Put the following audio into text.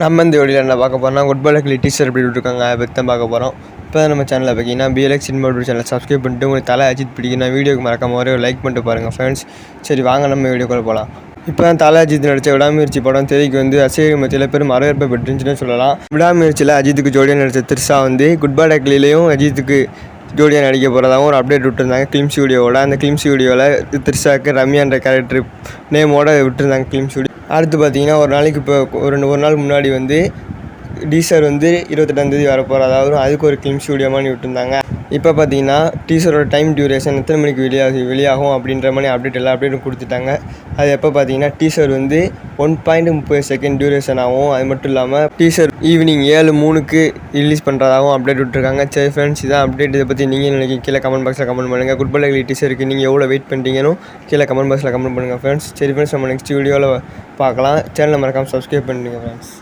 நம்ம இந்த வீடியோவில் என்ன பார்க்க போகிறோம்னா ஃபுட்பால் டீச்சர் எப்படி விட்டுருக்காங்க அதை பற்றி தான் பார்க்க போகிறோம். இப்போ நம்ம சேனலில் பார்த்தீங்கன்னா BLX சினிமா சேனலை சப்ஸ்கிரைப் பண்ணிட்டு உங்களுக்கு தலை அஜித் பிடிக்கும் வீடியோக்கு மறக்காம ஒரு லைக் பண்ணிட்டு பாருங்கள் ஃப்ரெண்ட்ஸ். சரி வாங்க நம்ம வீடியோக்குள்ள போகலாம். இப்போ தான் தலை அஜித் நடித்த விடாமுயற்சி படம் தேதிக்கு ரசிகர்கள் மத்தியில் பெரும் வரவேற்பை பெற்றுச்சுன்னு சொல்லலாம். விடாமுயற்சியில் அஜித்துக்கு ஜோடியாக நடித்த த்ரிஷா ஃபுட்பால் டேக்லிலையும் அஜித்துக்கு ஜோடியாக நடிக்க போகிறதாகவும் ஒரு அப்டேட் விட்டுருந்தாங்க கிளிம்ஸ் வீடியோவோட. அந்த கிளிம்ஸ் வீடியோவில் த்ரிஷாவுக்கு ரம்யான்ற கேரக்டர் நேமோட விட்டுருந்தாங்க கிளிம்ஸ் வீடியோ. அடுத்து பார்த்தீங்கன்னா ஒரு நாளைக்கு இப்போ ஒரு நாள் முன்னாடி டீசர் 28ஆம் தேதி வரப்போகிற, அதாவது அதுக்கு ஒரு கிளிம்ஸ் வீடியோ மாதிரி விட்டுருந்தாங்க. இப்போ பார்த்தீங்கன்னா டீசரோட டைம் டியூரேஷன் எத்தனை மணிக்கு வெளியாகும் அப்படின்ற மாதிரி எல்லா அப்டேட்டும் கொடுத்துட்டாங்க. அது எப்போ பார்த்தீங்கன்னா டீசர் 1.30 செகண்ட் டியூரேஷன் ஆகும். அது மட்டும் இல்லாமல் டீசர் ஈவினிங் 7:03 ரிலீஸ் பண்ணுறதாகவும் அப்டேட் விட்டுருக்காங்க. சரி ஃப்ரெண்ட்ஸ், இதான் அப்டேட். இதை பற்றி நீங்கள் நினைக்கிறீங்க கீழே கமெண்ட் பாக்ஸில் கமெண்ட் பண்ணுங்கள். ஃபுட்பால் டீசருக்கு நீங்கள் எவ்வளோ வெயிட் பண்ணுறீங்கன்னு கீழே கமெண்ட் பாக்ஸில் கமெண்ட் பண்ணுங்கள் ஃப்ரெண்ட்ஸ். சரி ஃப்ரெண்ட்ஸ், நம்ம நெக்ஸ்ட் வீடியோவில் பார்க்கலாம். சேனலை மறக்காமல் சப்ஸ்கிரைப் பண்ணுங்கள் ஃப்ரெண்ட்ஸ்.